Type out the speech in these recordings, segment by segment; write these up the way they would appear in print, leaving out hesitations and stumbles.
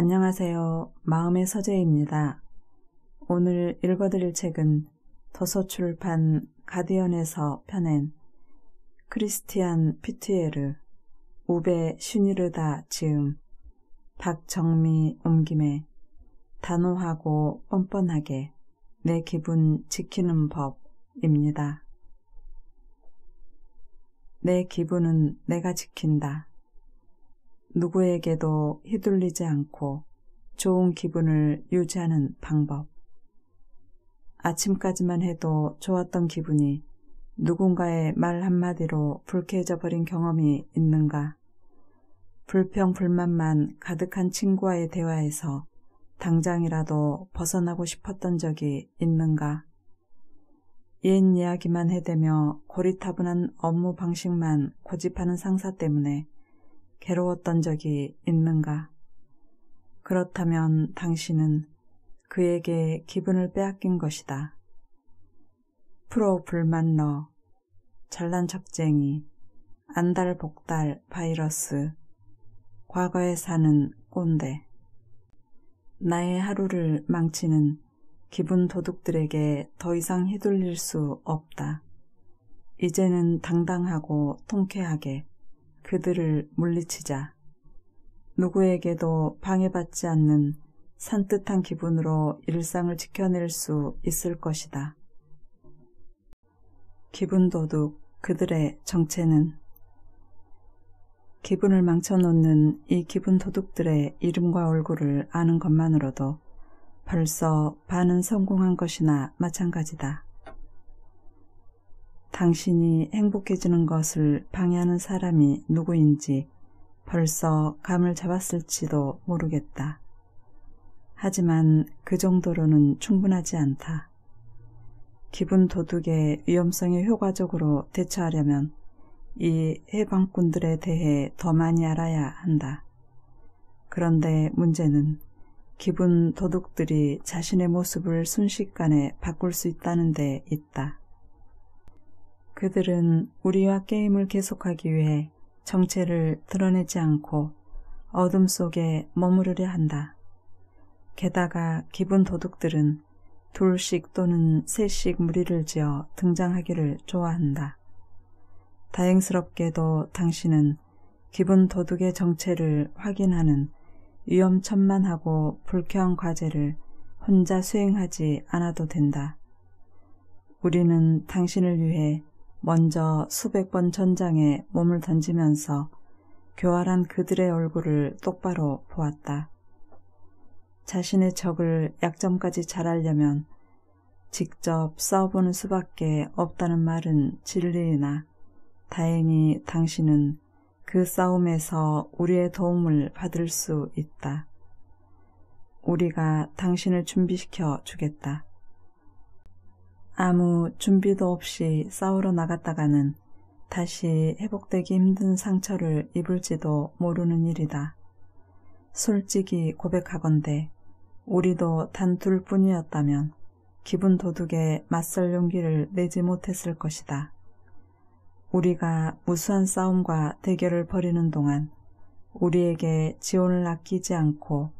안녕하세요. 마음의 서재입니다. 오늘 읽어드릴 책은 도서출판 가디언에서 펴낸 크리스티안 피투에르, 우베 슈니르다 지음, 박정미 옮김의 단호하고 뻔뻔하게 내 기분 지키는 법입니다. 내 기분은 내가 지킨다. 누구에게도 휘둘리지 않고 좋은 기분을 유지하는 방법. 아침까지만 해도 좋았던 기분이 누군가의 말 한마디로 불쾌해져 버린 경험이 있는가? 불평불만만 가득한 친구와의 대화에서 당장이라도 벗어나고 싶었던 적이 있는가? 옛 이야기만 해대며 고리타분한 업무 방식만 고집하는 상사 때문에 괴로웠던 적이 있는가? 그렇다면 당신은 그에게 기분을 빼앗긴 것이다. 프로 불만러, 잘난 척쟁이, 안달복달 바이러스, 과거에 사는 꼰대. 나의 하루를 망치는 기분 도둑들에게 더 이상 휘둘릴 수 없다. 이제는 당당하고 통쾌하게 그들을 물리치자. 누구에게도 방해받지 않는 산뜻한 기분으로 일상을 지켜낼 수 있을 것이다. 기분도둑 그들의 정체는 기분을 망쳐놓는 이 기분도둑들의 이름과 얼굴을 아는 것만으로도 벌써 반은 성공한 것이나 마찬가지다. 당신이 행복해지는 것을 방해하는 사람이 누구인지 벌써 감을 잡았을지도 모르겠다. 하지만 그 정도로는 충분하지 않다. 기분 도둑의 위험성에 효과적으로 대처하려면 이 해방꾼들에 대해 더 많이 알아야 한다. 그런데 문제는 기분 도둑들이 자신의 모습을 순식간에 바꿀 수 있다는 데 있다. 그들은 우리와 게임을 계속하기 위해 정체를 드러내지 않고 어둠 속에 머무르려 한다. 게다가 기분 도둑들은 둘씩 또는 셋씩 무리를 지어 등장하기를 좋아한다. 다행스럽게도 당신은 기분 도둑의 정체를 확인하는 위험천만하고 불쾌한 과제를 혼자 수행하지 않아도 된다. 우리는 당신을 위해 먼저 수백 번 전장에 몸을 던지면서 교활한 그들의 얼굴을 똑바로 보았다. 자신의 적을 약점까지 잘 알려면 직접 싸워보는 수밖에 없다는 말은 진리이나 다행히 당신은 그 싸움에서 우리의 도움을 받을 수 있다. 우리가 당신을 준비시켜 주겠다. 아무 준비도 없이 싸우러 나갔다가는 다시 회복되기 힘든 상처를 입을지도 모르는 일이다. 솔직히 고백하건대 우리도 단 둘뿐이었다면 기분 도둑에 맞설 용기를 내지 못했을 것이다. 우리가 무수한 싸움과 대결을 벌이는 동안 우리에게 지원을 아끼지 않고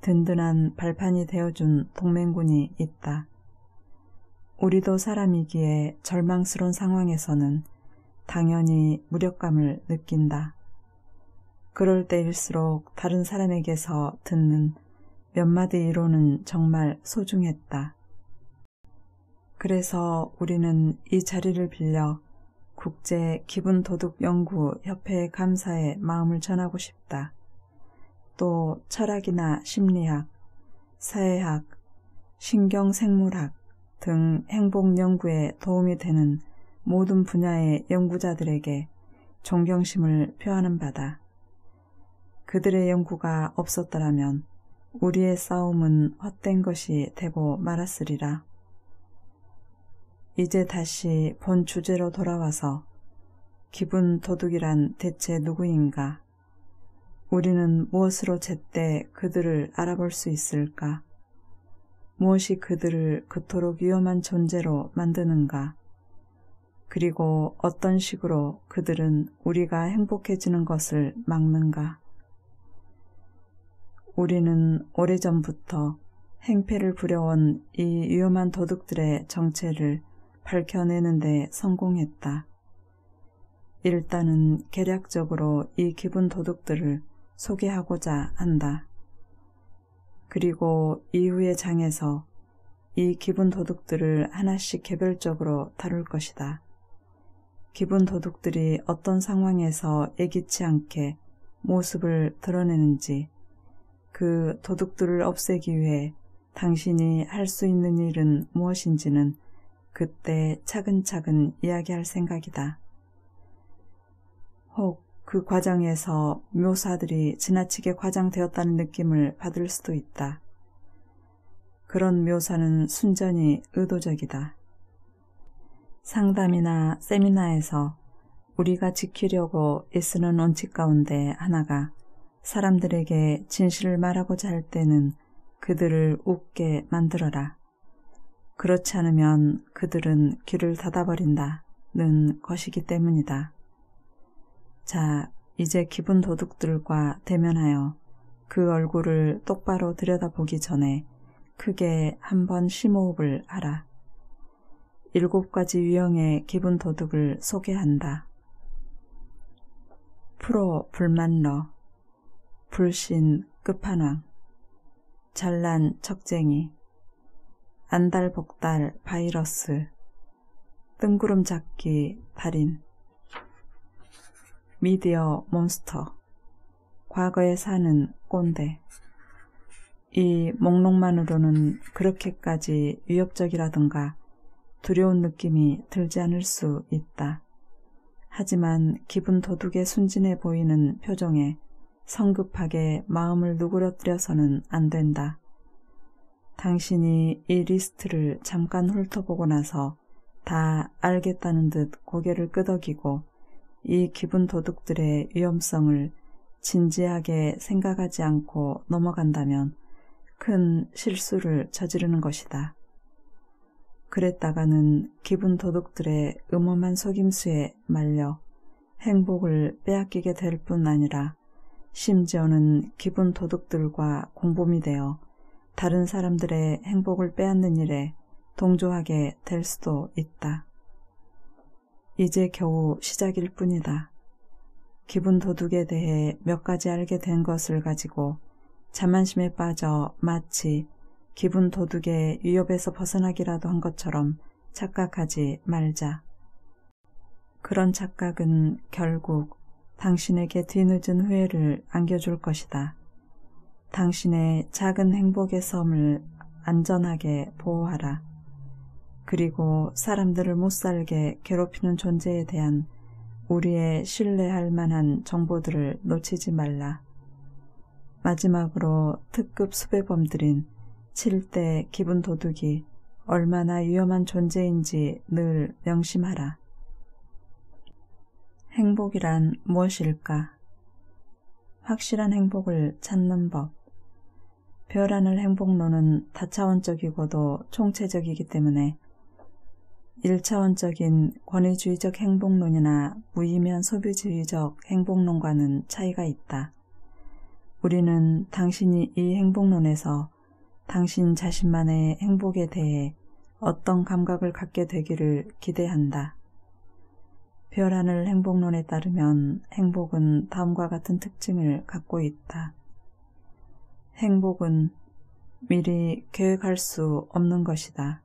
든든한 발판이 되어준 동맹군이 있다. 우리도 사람이기에 절망스러운 상황에서는 당연히 무력감을 느낀다. 그럴 때일수록 다른 사람에게서 듣는 몇 마디 위로는 정말 소중했다. 그래서 우리는 이 자리를 빌려 국제 기분도둑연구협회에 감사의 마음을 전하고 싶다. 또 철학이나 심리학, 사회학, 신경생물학 등 행복 연구에 도움이 되는 모든 분야의 연구자들에게 존경심을 표하는 바다. 그들의 연구가 없었더라면 우리의 싸움은 헛된 것이 되고 말았으리라. 이제 다시 본 주제로 돌아와서 기분 도둑이란 대체 누구인가? 우리는 무엇으로 제때 그들을 알아볼 수 있을까? 무엇이 그들을 그토록 위험한 존재로 만드는가? 그리고 어떤 식으로 그들은 우리가 행복해지는 것을 막는가? 우리는 오래전부터 행패를 부려온 이 위험한 도둑들의 정체를 밝혀내는 데 성공했다. 일단은 계략적으로 이 기분 도둑들을 소개하고자 한다. 그리고 이후의 장에서 이 기분 도둑들을 하나씩 개별적으로 다룰 것이다. 기분 도둑들이 어떤 상황에서 예기치 않게 모습을 드러내는지, 그 도둑들을 없애기 위해 당신이 할 수 있는 일은 무엇인지는 그때 차근차근 이야기할 생각이다. 혹 그 과정에서 묘사들이 지나치게 과장되었다는 느낌을 받을 수도 있다. 그런 묘사는 순전히 의도적이다. 상담이나 세미나에서 우리가 지키려고 애쓰는 원칙 가운데 하나가 사람들에게 진실을 말하고자 할 때는 그들을 웃게 만들어라. 그렇지 않으면 그들은 귀를 닫아버린다는 것이기 때문이다. 자, 이제 기분 도둑들과 대면하여 그 얼굴을 똑바로 들여다보기 전에 크게 한번 심호흡을 하라. 7가지 유형의 기분 도둑을 소개한다. 프로 불만러, 불신 끝판왕, 잘난 척쟁이, 안달복달 바이러스, 뜬구름 잡기 달인, 미디어 몬스터, 과거에 사는 꼰대. 이 목록만으로는 그렇게까지 위협적이라든가 두려운 느낌이 들지 않을 수 있다. 하지만 기분 도둑에 순진해 보이는 표정에 성급하게 마음을 누그러뜨려서는 안 된다. 당신이 이 리스트를 잠깐 훑어보고 나서 다 알겠다는 듯 고개를 끄덕이고 이 기분 도둑들의 위험성을 진지하게 생각하지 않고 넘어간다면 큰 실수를 저지르는 것이다. 그랬다가는 기분 도둑들의 음험한 속임수에 말려 행복을 빼앗기게 될 뿐 아니라 심지어는 기분 도둑들과 공범이 되어 다른 사람들의 행복을 빼앗는 일에 동조하게 될 수도 있다. 이제 겨우 시작일 뿐이다. 기분 도둑에 대해 몇 가지 알게 된 것을 가지고 자만심에 빠져 마치 기분 도둑의 위협에서 벗어나기라도 한 것처럼 착각하지 말자. 그런 착각은 결국 당신에게 뒤늦은 후회를 안겨줄 것이다. 당신의 작은 행복의 섬을 안전하게 보호하라. 그리고 사람들을 못살게 괴롭히는 존재에 대한 우리의 신뢰할 만한 정보들을 놓치지 말라. 마지막으로 특급 수배범들인 7대 기분 도둑이 얼마나 위험한 존재인지 늘 명심하라. 행복이란 무엇일까? 확실한 행복을 찾는 법. 벼라늘 행복론은 다차원적이고도 총체적이기 때문에 1차원적인 권위주의적 행복론이나 무의미한 소비주의적 행복론과는 차이가 있다. 우리는 당신이 이 행복론에서 당신 자신만의 행복에 대해 어떤 감각을 갖게 되기를 기대한다. 벼라늘 행복론에 따르면 행복은 다음과 같은 특징을 갖고 있다. 행복은 미리 계획할 수 없는 것이다.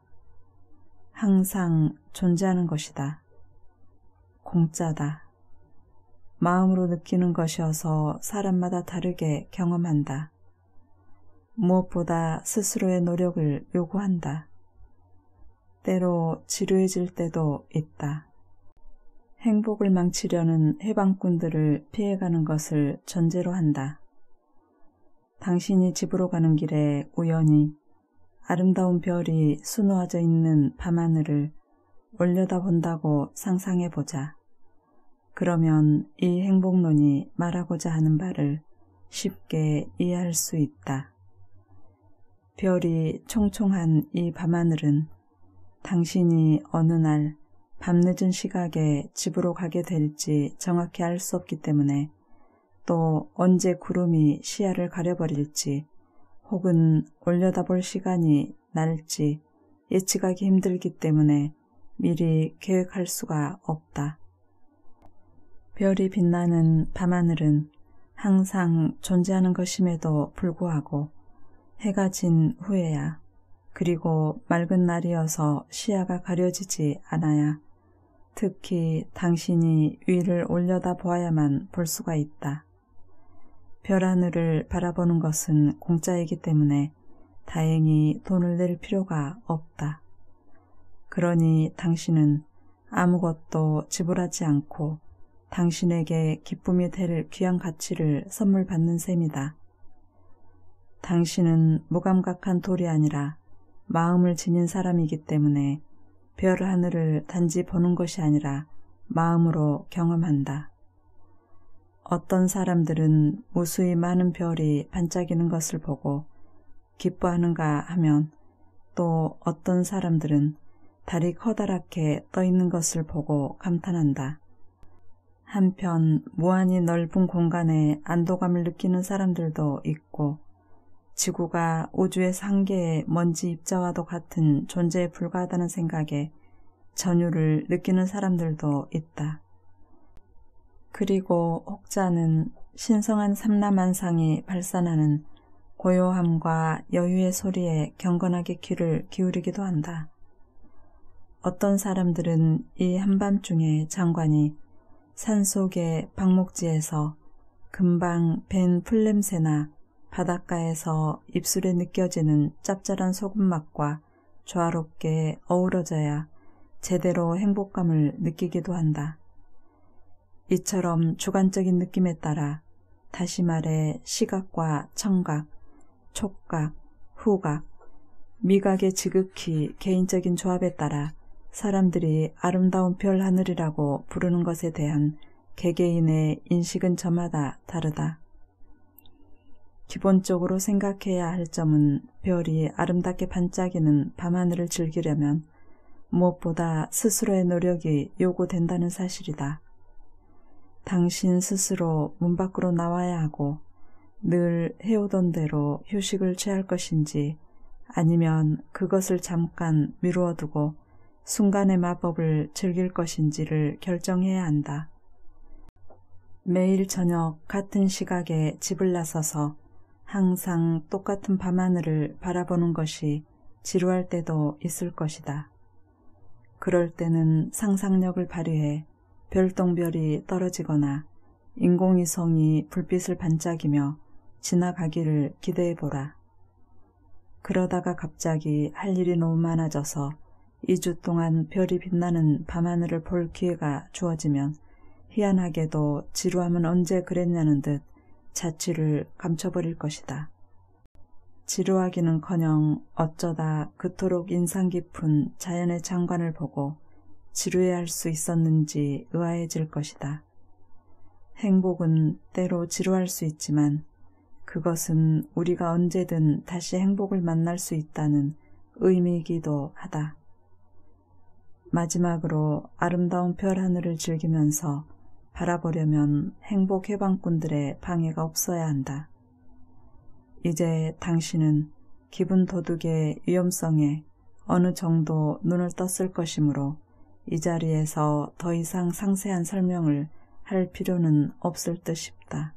항상 존재하는 것이다. 공짜다. 마음으로 느끼는 것이어서 사람마다 다르게 경험한다. 무엇보다 스스로의 노력을 요구한다. 때로 지루해질 때도 있다. 행복을 망치려는 해방꾼들을 피해가는 것을 전제로 한다. 당신이 집으로 가는 길에 우연히 아름다운 별이 수놓아져 있는 밤하늘을 올려다본다고 상상해보자. 그러면 이 행복론이 말하고자 하는 바를 쉽게 이해할 수 있다. 별이 총총한 이 밤하늘은 당신이 어느 날 밤늦은 시각에 집으로 가게 될지 정확히 알 수 없기 때문에 또 언제 구름이 시야를 가려버릴지 혹은 올려다볼 시간이 날지 예측하기 힘들기 때문에 미리 계획할 수가 없다. 별이 빛나는 밤하늘은 항상 존재하는 것임에도 불구하고 해가 진 후에야 그리고 맑은 날이어서 시야가 가려지지 않아야 특히 당신이 위를 올려다 보아야만 볼 수가 있다. 별하늘을 바라보는 것은 공짜이기 때문에 다행히 돈을 낼 필요가 없다. 그러니 당신은 아무것도 지불하지 않고 당신에게 기쁨이 될 귀한 가치를 선물 받는 셈이다. 당신은 무감각한 돌이 아니라 마음을 지닌 사람이기 때문에 별 하늘을 단지 보는 것이 아니라 마음으로 경험한다. 어떤 사람들은 무수히 많은 별이 반짝이는 것을 보고 기뻐하는가 하면 또 어떤 사람들은 달이 커다랗게 떠 있는 것을 보고 감탄한다. 한편 무한히 넓은 공간에 안도감을 느끼는 사람들도 있고 지구가 우주의 한계의 먼지 입자와도 같은 존재에 불과하다는 생각에 전율을 느끼는 사람들도 있다. 그리고 혹자는 신성한 삼라만상이 발산하는 고요함과 여유의 소리에 경건하게 귀를 기울이기도 한다. 어떤 사람들은 이 한밤중에 장관이 산속의 방목지에서 금방 밴 풀냄새나 바닷가에서 입술에 느껴지는 짭짤한 소금맛과 조화롭게 어우러져야 제대로 행복감을 느끼기도 한다. 이처럼 주관적인 느낌에 따라 다시 말해 시각과 청각, 촉각, 후각, 미각의 지극히 개인적인 조합에 따라 사람들이 아름다운 별 하늘이라고 부르는 것에 대한 개개인의 인식은 저마다 다르다. 기본적으로 생각해야 할 점은 별이 아름답게 반짝이는 밤하늘을 즐기려면 무엇보다 스스로의 노력이 요구된다는 사실이다. 당신 스스로 문 밖으로 나와야 하고 늘 해오던 대로 휴식을 취할 것인지 아니면 그것을 잠깐 미루어 두고 순간의 마법을 즐길 것인지를 결정해야 한다. 매일 저녁 같은 시각에 집을 나서서 항상 똑같은 밤하늘을 바라보는 것이 지루할 때도 있을 것이다. 그럴 때는 상상력을 발휘해 별똥별이 떨어지거나 인공위성이 불빛을 반짝이며 지나가기를 기대해보라. 그러다가 갑자기 할 일이 너무 많아져서 2주 동안 별이 빛나는 밤하늘을 볼 기회가 주어지면 희한하게도 지루함은 언제 그랬냐는 듯 자취를 감춰버릴 것이다. 지루하기는커녕 어쩌다 그토록 인상 깊은 자연의 장관을 보고 지루해할 수 있었는지 의아해질 것이다. 행복은 때로 지루할 수 있지만 그것은 우리가 언제든 다시 행복을 만날 수 있다는 의미이기도 하다. 마지막으로 아름다운 별 하늘을 즐기면서 바라보려면 행복 해방꾼들의 방해가 없어야 한다. 이제 당신은 기분 도둑의 위험성에 어느 정도 눈을 떴을 것이므로 이 자리에서 더 이상 상세한 설명을 할 필요는 없을 듯 싶다.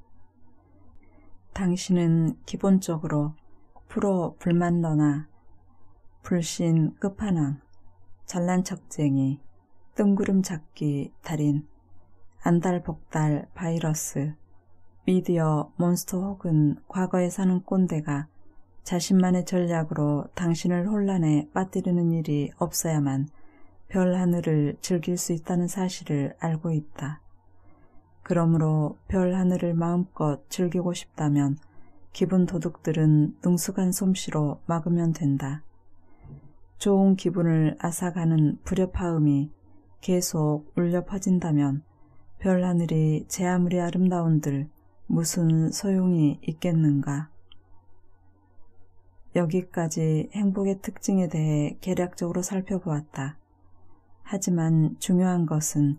당신은 기본적으로 프로 불만러나 불신 끝판왕, 잘난 척쟁이, 뜬구름 잡기 달인, 안달복달 바이러스, 미디어 몬스터 혹은 과거에 사는 꼰대가 자신만의 전략으로 당신을 혼란에 빠뜨리는 일이 없어야만 별 하늘을 즐길 수 있다는 사실을 알고 있다. 그러므로 별 하늘을 마음껏 즐기고 싶다면 기분 도둑들은 능숙한 솜씨로 막으면 된다. 좋은 기분을 앗아가는 불협화음이 계속 울려 퍼진다면 별 하늘이 제 아무리 아름다운들 무슨 소용이 있겠는가. 여기까지 행복의 특징에 대해 개략적으로 살펴보았다. 하지만 중요한 것은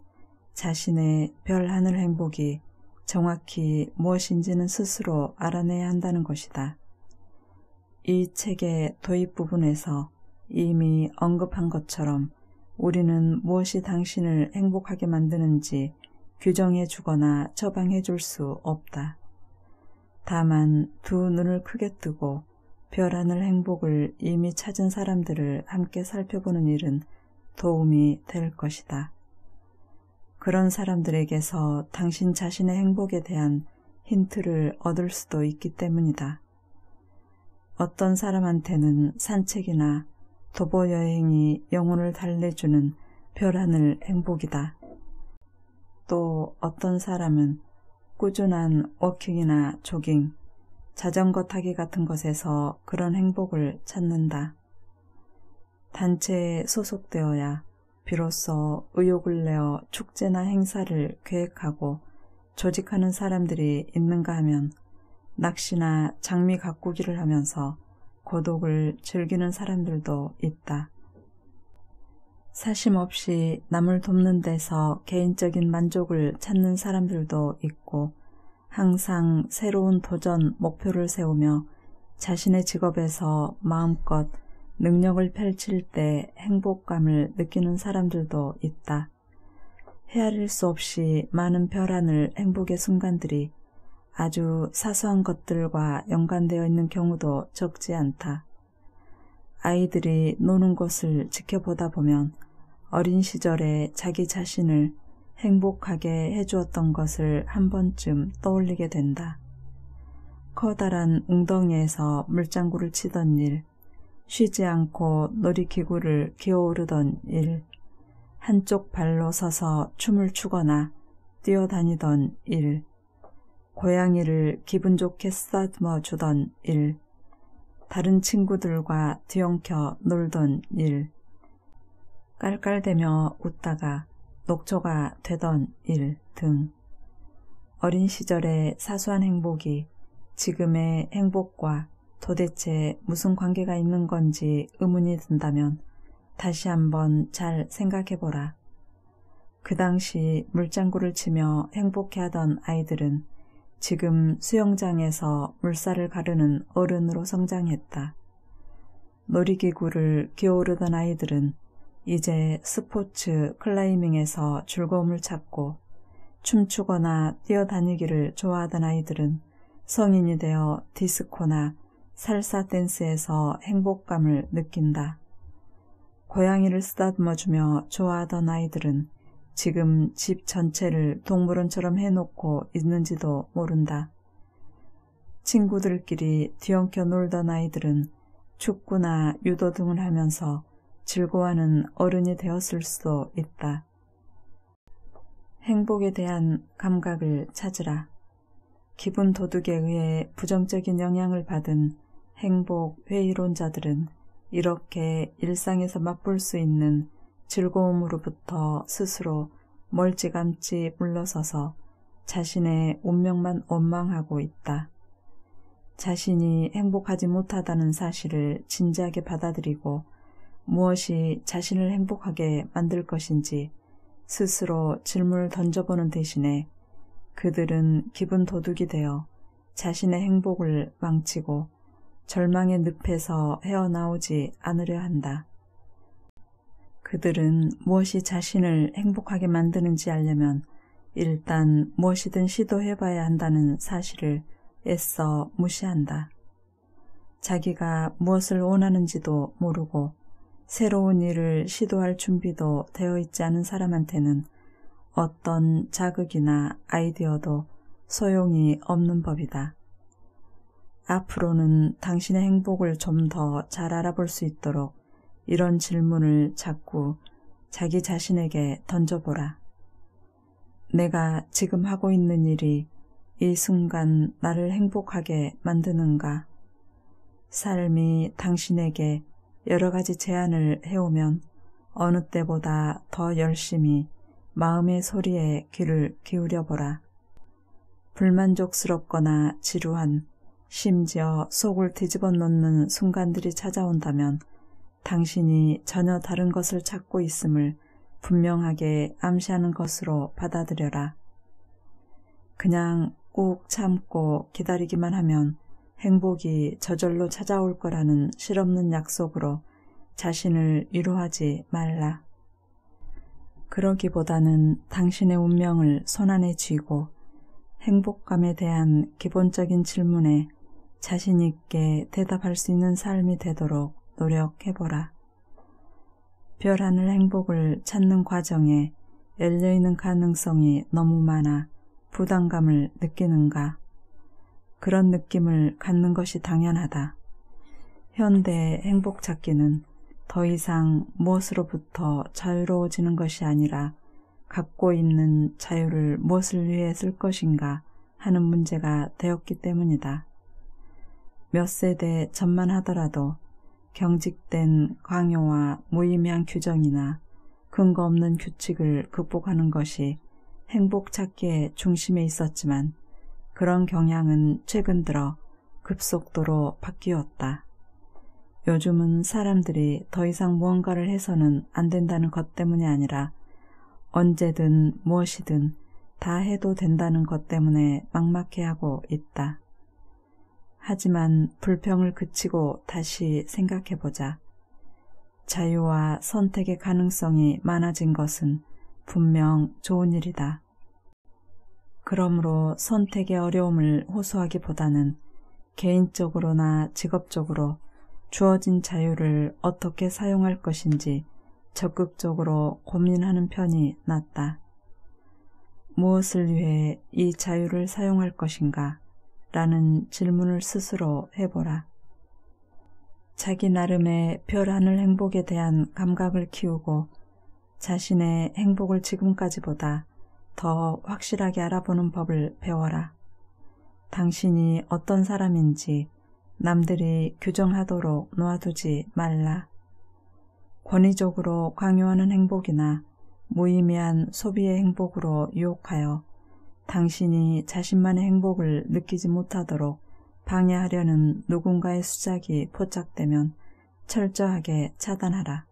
자신의 별 하늘 행복이 정확히 무엇인지는 스스로 알아내야 한다는 것이다. 이 책의 도입 부분에서 이미 언급한 것처럼 우리는 무엇이 당신을 행복하게 만드는지 규정해 주거나 처방해 줄 수 없다. 다만 두 눈을 크게 뜨고 별 하늘 행복을 이미 찾은 사람들을 함께 살펴보는 일은 도움이 될 것이다. 그런 사람들에게서 당신 자신의 행복에 대한 힌트를 얻을 수도 있기 때문이다. 어떤 사람한테는 산책이나 도보 여행이 영혼을 달래주는 별 하늘 행복이다. 또 어떤 사람은 꾸준한 워킹이나 조깅, 자전거 타기 같은 것에서 그런 행복을 찾는다. 단체에 소속되어야 비로소 의욕을 내어 축제나 행사를 계획하고 조직하는 사람들이 있는가 하면 낚시나 장미 가꾸기를 하면서 고독을 즐기는 사람들도 있다. 사심 없이 남을 돕는 데서 개인적인 만족을 찾는 사람들도 있고 항상 새로운 도전 목표를 세우며 자신의 직업에서 마음껏 능력을 펼칠 때 행복감을 느끼는 사람들도 있다. 헤아릴 수 없이 많은 별 하늘 행복의 순간들이 아주 사소한 것들과 연관되어 있는 경우도 적지 않다. 아이들이 노는 것을 지켜보다 보면 어린 시절에 자기 자신을 행복하게 해주었던 것을 한 번쯤 떠올리게 된다. 커다란 웅덩이에서 물장구를 치던 일, 쉬지 않고 놀이기구를 기어오르던 일, 한쪽 발로 서서 춤을 추거나 뛰어다니던 일, 고양이를 기분 좋게 쓰다듬어 주던 일, 다른 친구들과 뒤엉켜 놀던 일, 깔깔대며 웃다가 녹초가 되던 일 등 어린 시절의 사소한 행복이 지금의 행복과 도대체 무슨 관계가 있는 건지 의문이 든다면 다시 한번 잘 생각해보라. 그 당시 물장구를 치며 행복해하던 아이들은 지금 수영장에서 물살을 가르는 어른으로 성장했다. 놀이기구를 기어오르던 아이들은 이제 스포츠 클라이밍에서 즐거움을 찾고 춤추거나 뛰어다니기를 좋아하던 아이들은 성인이 되어 디스코나 살사 댄스에서 행복감을 느낀다. 고양이를 쓰다듬어주며 좋아하던 아이들은 지금 집 전체를 동물원처럼 해놓고 있는지도 모른다. 친구들끼리 뒤엉켜 놀던 아이들은 축구나 유도 등을 하면서 즐거워하는 어른이 되었을 수도 있다. 행복에 대한 감각을 찾으라. 기분 도둑에 의해 부정적인 영향을 받은 행복 회의론자들은 이렇게 일상에서 맛볼 수 있는 즐거움으로부터 스스로 멀찌감치 물러서서 자신의 운명만 원망하고 있다. 자신이 행복하지 못하다는 사실을 진지하게 받아들이고 무엇이 자신을 행복하게 만들 것인지 스스로 질문을 던져보는 대신에 그들은 기분 도둑이 되어 자신의 행복을 망치고 절망의 늪에서 헤어나오지 않으려 한다. 그들은 무엇이 자신을 행복하게 만드는지 알려면 일단 무엇이든 시도해봐야 한다는 사실을 애써 무시한다. 자기가 무엇을 원하는지도 모르고 새로운 일을 시도할 준비도 되어 있지 않은 사람한테는 어떤 자극이나 아이디어도 소용이 없는 법이다. 앞으로는 당신의 행복을 좀 더 잘 알아볼 수 있도록 이런 질문을 자꾸 자기 자신에게 던져보라. 내가 지금 하고 있는 일이 이 순간 나를 행복하게 만드는가? 삶이 당신에게 여러 가지 제안을 해오면 어느 때보다 더 열심히 마음의 소리에 귀를 기울여보라. 불만족스럽거나 지루한, 심지어 속을 뒤집어 놓는 순간들이 찾아온다면 당신이 전혀 다른 것을 찾고 있음을 분명하게 암시하는 것으로 받아들여라. 그냥 꾹 참고 기다리기만 하면 행복이 저절로 찾아올 거라는 실없는 약속으로 자신을 위로하지 말라. 그러기보다는 당신의 운명을 손안에 쥐고 행복감에 대한 기본적인 질문에 자신 있게 대답할 수 있는 삶이 되도록 노력해보라. 별 하늘 행복을 찾는 과정에 열려있는 가능성이 너무 많아 부담감을 느끼는가? 그런 느낌을 갖는 것이 당연하다. 현대 행복 찾기는 더 이상 무엇으로부터 자유로워지는 것이 아니라 갖고 있는 자유를 무엇을 위해 쓸 것인가 하는 문제가 되었기 때문이다. 몇 세대 전만 하더라도 경직된 강요와 무의미한 규정이나 근거 없는 규칙을 극복하는 것이 행복 찾기의 중심에 있었지만 그런 경향은 최근 들어 급속도로 바뀌었다. 요즘은 사람들이 더 이상 무언가를 해서는 안 된다는 것 때문이 아니라 언제든 무엇이든 다 해도 된다는 것 때문에 막막해하고 있다. 하지만 불평을 그치고 다시 생각해보자. 자유와 선택의 가능성이 많아진 것은 분명 좋은 일이다. 그러므로 선택의 어려움을 호소하기보다는 개인적으로나 직업적으로 주어진 자유를 어떻게 사용할 것인지 적극적으로 고민하는 편이 낫다. 무엇을 위해 이 자유를 사용할 것인가? 라는 질문을 스스로 해보라. 자기 나름의 별 하늘 행복에 대한 감각을 키우고 자신의 행복을 지금까지보다 더 확실하게 알아보는 법을 배워라. 당신이 어떤 사람인지 남들이 규정하도록 놓아두지 말라. 권위적으로 강요하는 행복이나 무의미한 소비의 행복으로 유혹하여 당신이 자신만의 행복을 느끼지 못하도록 방해하려는 누군가의 수작이 포착되면 철저하게 차단하라.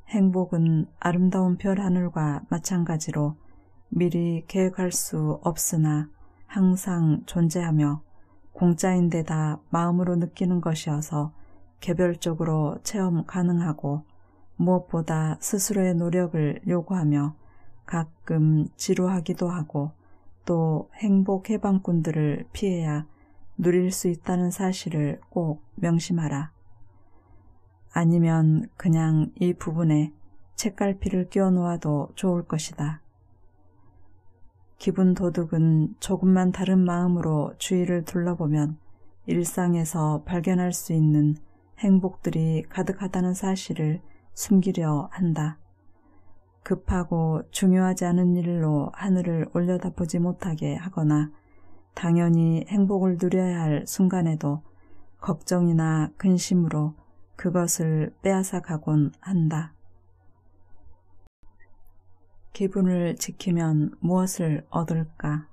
행복은 아름다운 별 하늘과 마찬가지로 미리 계획할 수 없으나 항상 존재하며 공짜인데다 마음으로 느끼는 것이어서 개별적으로 체험 가능하고 무엇보다 스스로의 노력을 요구하며 가끔 지루하기도 하고 또 행복 해방꾼들을 피해야 누릴 수 있다는 사실을 꼭 명심하라. 아니면 그냥 이 부분에 책갈피를 끼워 놓아도 좋을 것이다. 기분 도둑은 조금만 다른 마음으로 주위를 둘러보면 일상에서 발견할 수 있는 행복들이 가득하다는 사실을 숨기려 한다. 급하고 중요하지 않은 일로 하늘을 올려다보지 못하게 하거나 당연히 행복을 누려야 할 순간에도 걱정이나 근심으로 그것을 빼앗아 가곤 한다. 기분을 지키면 무엇을 얻을까?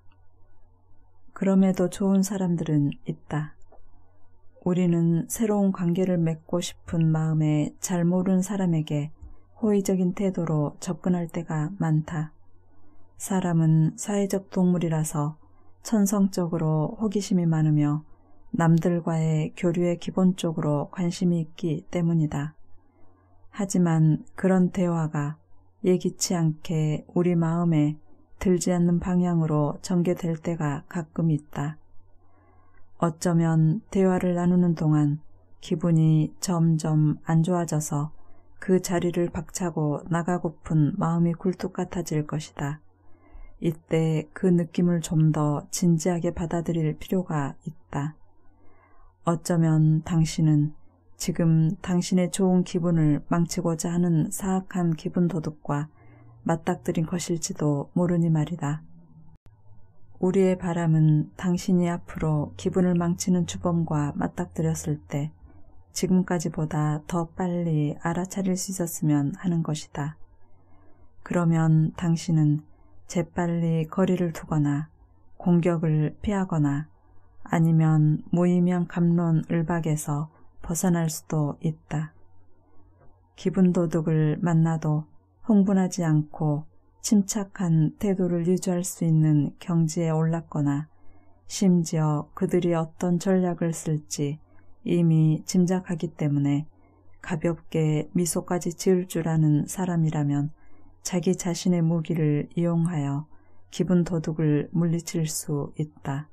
그럼에도 좋은 사람들은 있다. 우리는 새로운 관계를 맺고 싶은 마음에 잘 모르는 사람에게 호의적인 태도로 접근할 때가 많다. 사람은 사회적 동물이라서 천성적으로 호기심이 많으며 남들과의 교류에 기본적으로 관심이 있기 때문이다. 하지만 그런 대화가 예기치 않게 우리 마음에 들지 않는 방향으로 전개될 때가 가끔 있다. 어쩌면 대화를 나누는 동안 기분이 점점 안 좋아져서 그 자리를 박차고 나가고픈 마음이 굴뚝 같아질 것이다. 이때 그 느낌을 좀 더 진지하게 받아들일 필요가 있다. 어쩌면 당신은 지금 당신의 좋은 기분을 망치고자 하는 사악한 기분 도둑과 맞닥뜨린 것일지도 모르니 말이다. 우리의 바람은 당신이 앞으로 기분을 망치는 주범과 맞닥뜨렸을 때 지금까지보다 더 빨리 알아차릴 수 있었으면 하는 것이다. 그러면 당신은 재빨리 거리를 두거나 공격을 피하거나 아니면 무의미한 갑론을박에서 벗어날 수도 있다. 기분 도둑을 만나도 흥분하지 않고 침착한 태도를 유지할 수 있는 경지에 올랐거나 심지어 그들이 어떤 전략을 쓸지 이미 짐작하기 때문에 가볍게 미소까지 지을 줄 아는 사람이라면 자기 자신의 무기를 이용하여 기분 도둑을 물리칠 수 있다.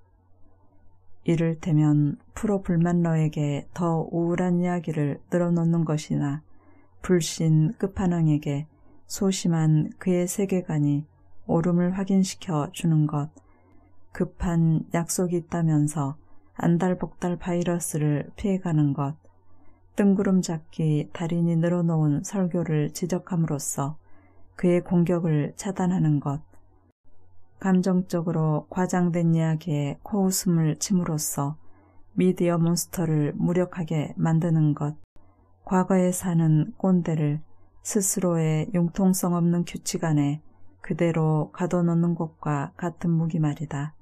이를테면 프로 불만러에게 더 우울한 이야기를 늘어놓는 것이나 불신 끝판왕에게 소심한 그의 세계관이 옳음을 확인시켜 주는 것, 급한 약속이 있다면서 안달복달 바이러스를 피해가는 것, 뜬구름 잡기 달인이 늘어놓은 설교를 지적함으로써 그의 공격을 차단하는 것, 감정적으로 과장된 이야기에 코웃음을 침으로써 미디어 몬스터를 무력하게 만드는 것, 과거에 사는 꼰대를 스스로의 융통성 없는 규칙 안에 그대로 가둬놓는 것과 같은 무기 말이다.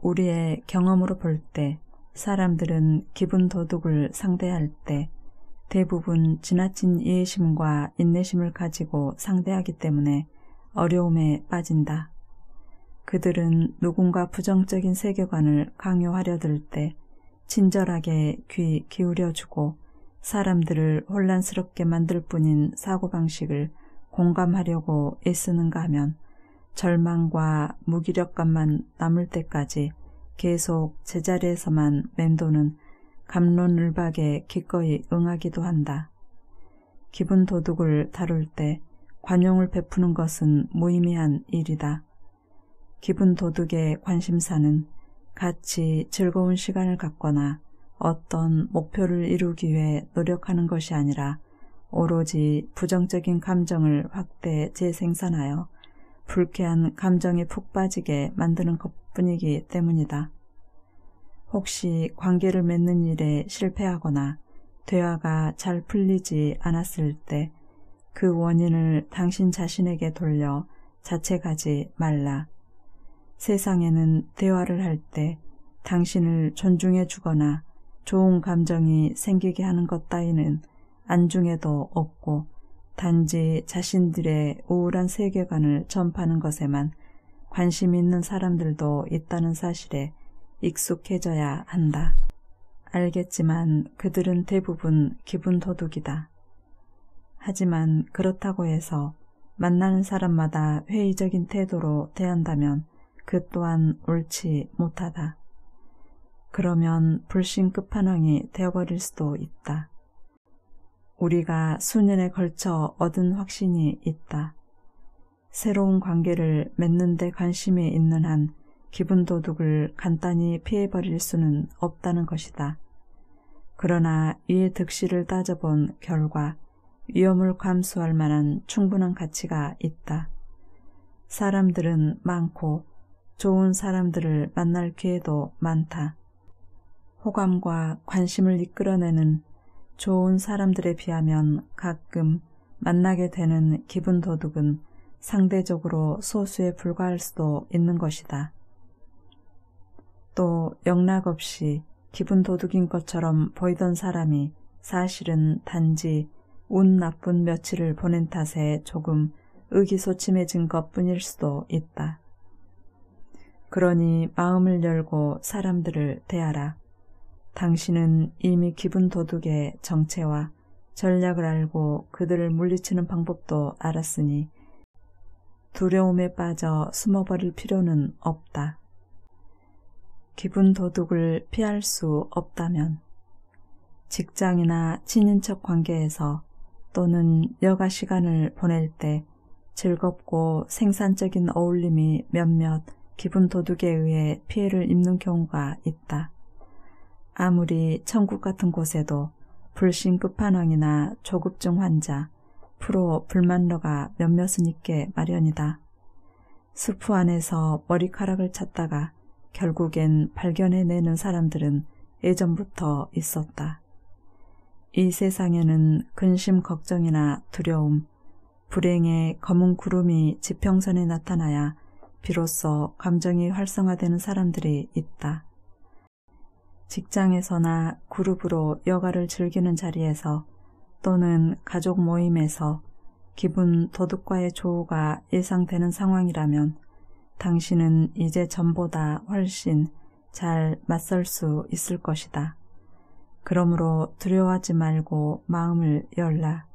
우리의 경험으로 볼 때 사람들은 기분 도둑을 상대할 때 대부분 지나친 이해심과 인내심을 가지고 상대하기 때문에 어려움에 빠진다. 그들은 누군가 부정적인 세계관을 강요하려 들 때 친절하게 귀 기울여주고 사람들을 혼란스럽게 만들 뿐인 사고방식을 공감하려고 애쓰는가 하면 절망과 무기력감만 남을 때까지 계속 제자리에서만 맴도는 갑론을박에 기꺼이 응하기도 한다. 기분 도둑을 다룰 때 관용을 베푸는 것은 무의미한 일이다. 기분 도둑의 관심사는 같이 즐거운 시간을 갖거나 어떤 목표를 이루기 위해 노력하는 것이 아니라 오로지 부정적인 감정을 확대 재생산하여 불쾌한 감정에 푹 빠지게 만드는 것뿐이기 때문이다. 혹시 관계를 맺는 일에 실패하거나 대화가 잘 풀리지 않았을 때 그 원인을 당신 자신에게 돌려 자책하지 말라. 세상에는 대화를 할 때 당신을 존중해 주거나 좋은 감정이 생기게 하는 것 따위는 안중에도 없고 단지 자신들의 우울한 세계관을 전파하는 것에만 관심 있는 사람들도 있다는 사실에 익숙해져야 한다. 알겠지만 그들은 대부분 기분 도둑이다. 하지만 그렇다고 해서 만나는 사람마다 회의적인 태도로 대한다면 그 또한 옳지 못하다. 그러면 불신 끝판왕이 되어버릴 수도 있다. 우리가 수년에 걸쳐 얻은 확신이 있다. 새로운 관계를 맺는 데 관심이 있는 한 기분 도둑을 간단히 피해버릴 수는 없다는 것이다. 그러나 이의 득실을 따져본 결과 위험을 감수할 만한 충분한 가치가 있다. 사람들은 많고 좋은 사람들을 만날 기회도 많다. 호감과 관심을 이끌어내는 좋은 사람들에 비하면 가끔 만나게 되는 기분 도둑은 상대적으로 소수에 불과할 수도 있는 것이다. 또 영락없이 기분 도둑인 것처럼 보이던 사람이 사실은 단지 운 나쁜 며칠을 보낸 탓에 조금 의기소침해진 것뿐일 수도 있다. 그러니 마음을 열고 사람들을 대하라. 당신은 이미 기분 도둑의 정체와 전략을 알고 그들을 물리치는 방법도 알았으니 두려움에 빠져 숨어버릴 필요는 없다. 기분 도둑을 피할 수 없다면 직장이나 친인척 관계에서 또는 여가 시간을 보낼 때 즐겁고 생산적인 어울림이 몇몇 기분 도둑에 의해 피해를 입는 경우가 있다. 아무리 천국 같은 곳에도 불신 끝판왕이나 조급증 환자, 프로 불만러가 몇몇은 있게 마련이다. 수프 안에서 머리카락을 찾다가 결국엔 발견해내는 사람들은 예전부터 있었다. 이 세상에는 근심 걱정이나 두려움, 불행의 검은 구름이 지평선에 나타나야 비로소 감정이 활성화되는 사람들이 있다. 직장에서나 그룹으로 여가를 즐기는 자리에서 또는 가족 모임에서 기분 도둑과의 조우가 예상되는 상황이라면 당신은 이제 전보다 훨씬 잘 맞설 수 있을 것이다. 그러므로 두려워하지 말고 마음을 열라.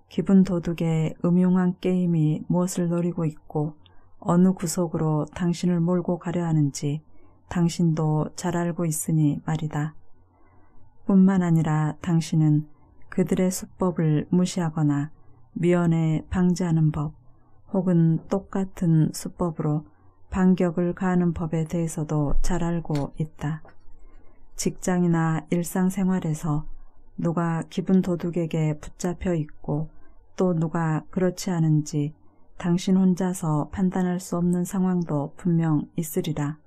기분 도둑의 음흉한 게임이 무엇을 노리고 있고 어느 구석으로 당신을 몰고 가려 하는지 당신도 잘 알고 있으니 말이다. 뿐만 아니라 당신은 그들의 수법을 무시하거나 미연에 방지하는 법 혹은 똑같은 수법으로 반격을 가하는 법에 대해서도 잘 알고 있다. 직장이나 일상생활에서 누가 기분 도둑에게 붙잡혀 있고 또 누가 그렇지 않은지 당신 혼자서 판단할 수 없는 상황도 분명 있으리라.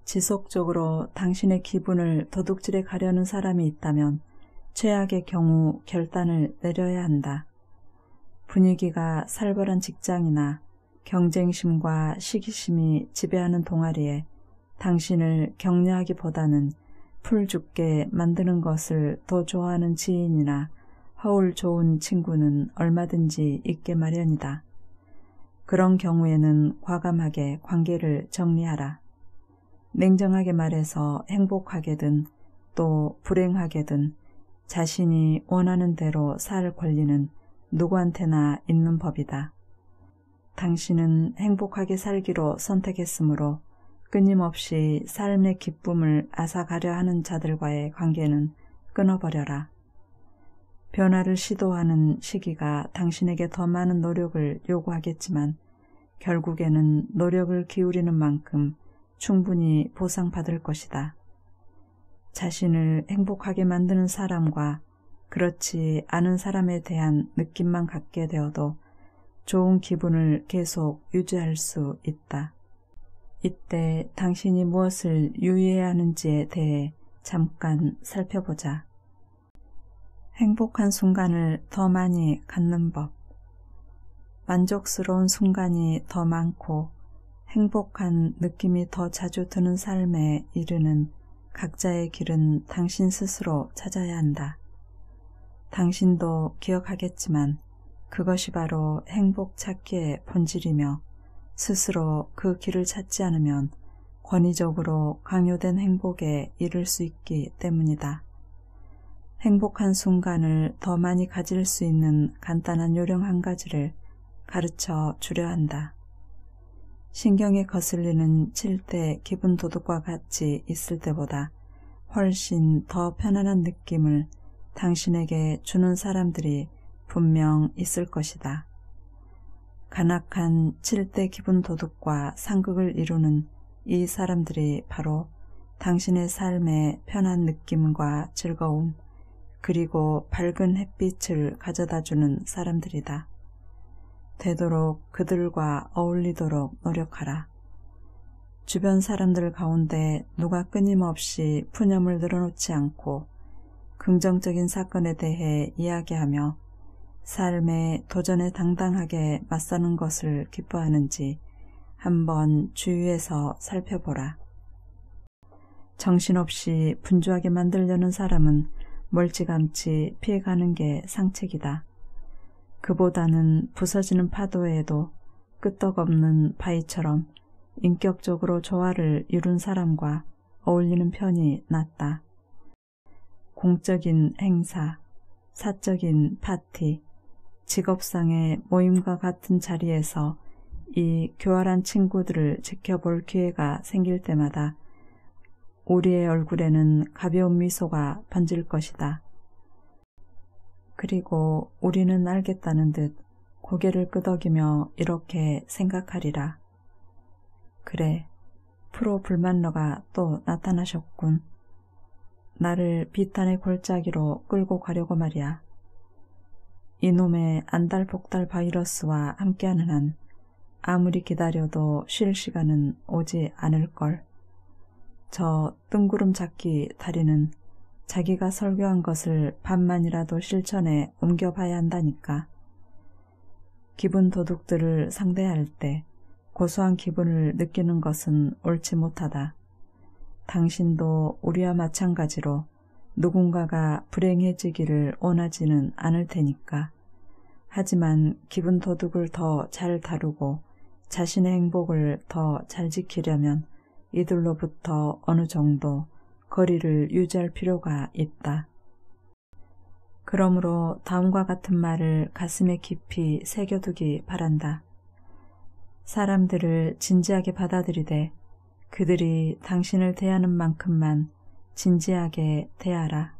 지속적으로 당신의 기분을 도둑질해 가려는 사람이 있다면 최악의 경우 결단을 내려야 한다. 분위기가 살벌한 직장이나 경쟁심과 시기심이 지배하는 동아리에 당신을 격려하기보다는 풀 죽게 만드는 것을 더 좋아하는 지인이나 허울 좋은 친구는 얼마든지 있게 마련이다. 그런 경우에는 과감하게 관계를 정리하라. 냉정하게 말해서 행복하게든 또 불행하게든 자신이 원하는 대로 살 권리는 누구한테나 있는 법이다. 당신은 행복하게 살기로 선택했으므로 끊임없이 삶의 기쁨을 앗아가려 하는 자들과의 관계는 끊어버려라. 변화를 시도하는 시기가 당신에게 더 많은 노력을 요구하겠지만 결국에는 노력을 기울이는 만큼 충분히 보상받을 것이다. 자신을 행복하게 만드는 사람과 그렇지 않은 사람에 대한 느낌만 갖게 되어도 좋은 기분을 계속 유지할 수 있다. 이때 당신이 무엇을 유의해야 하는지에 대해 잠깐 살펴보자. 행복한 순간을 더 많이 갖는 법. 만족스러운 순간이 더 많고 행복한 느낌이 더 자주 드는 삶에 이르는 각자의 길은 당신 스스로 찾아야 한다. 당신도 기억하겠지만 그것이 바로 행복 찾기의 본질이며 스스로 그 길을 찾지 않으면 권위적으로 강요된 행복에 이를 수 있기 때문이다. 행복한 순간을 더 많이 가질 수 있는 간단한 요령 한 가지를 가르쳐 주려 한다. 신경에 거슬리는 칠대 기분 도둑과 같이 있을 때보다 훨씬 더 편안한 느낌을 당신에게 주는 사람들이 분명 있을 것이다. 간악한 칠대 기분 도둑과 상극을 이루는 이 사람들이 바로 당신의 삶의 편한 느낌과 즐거움 그리고 밝은 햇빛을 가져다주는 사람들이다. 되도록 그들과 어울리도록 노력하라. 주변 사람들 가운데 누가 끊임없이 푸념을 늘어놓지 않고 긍정적인 사건에 대해 이야기하며 삶의 도전에 당당하게 맞서는 것을 기뻐하는지 한번 주위에서 살펴보라. 정신없이 분주하게 만들려는 사람은 멀찌감치 피해가는 게 상책이다. 그보다는 부서지는 파도에도 끄떡없는 바위처럼 인격적으로 조화를 이룬 사람과 어울리는 편이 낫다. 공적인 행사, 사적인 파티, 직업상의 모임과 같은 자리에서 이 교활한 친구들을 지켜볼 기회가 생길 때마다 우리의 얼굴에는 가벼운 미소가 번질 것이다. 그리고 우리는 알겠다는 듯 고개를 끄덕이며 이렇게 생각하리라. 그래, 프로 불만러가 또 나타나셨군. 나를 비탄의 골짜기로 끌고 가려고 말이야. 이놈의 안달복달 바이러스와 함께하는 한 아무리 기다려도 쉴 시간은 오지 않을걸. 저 뜬구름 잡기 다리는 자기가 설교한 것을 반만이라도 실천에 옮겨봐야 한다니까. 기분 도둑들을 상대할 때 고소한 기분을 느끼는 것은 옳지 못하다. 당신도 우리와 마찬가지로 누군가가 불행해지기를 원하지는 않을 테니까 하지만 기분 도둑을 더 잘 다루고 자신의 행복을 더 잘 지키려면 이들로부터 어느 정도 거리를 유지할 필요가 있다. 그러므로 다음과 같은 말을 가슴에 깊이 새겨두기 바란다. 사람들을 진지하게 받아들이되 그들이 당신을 대하는 만큼만 진지하게 대하라.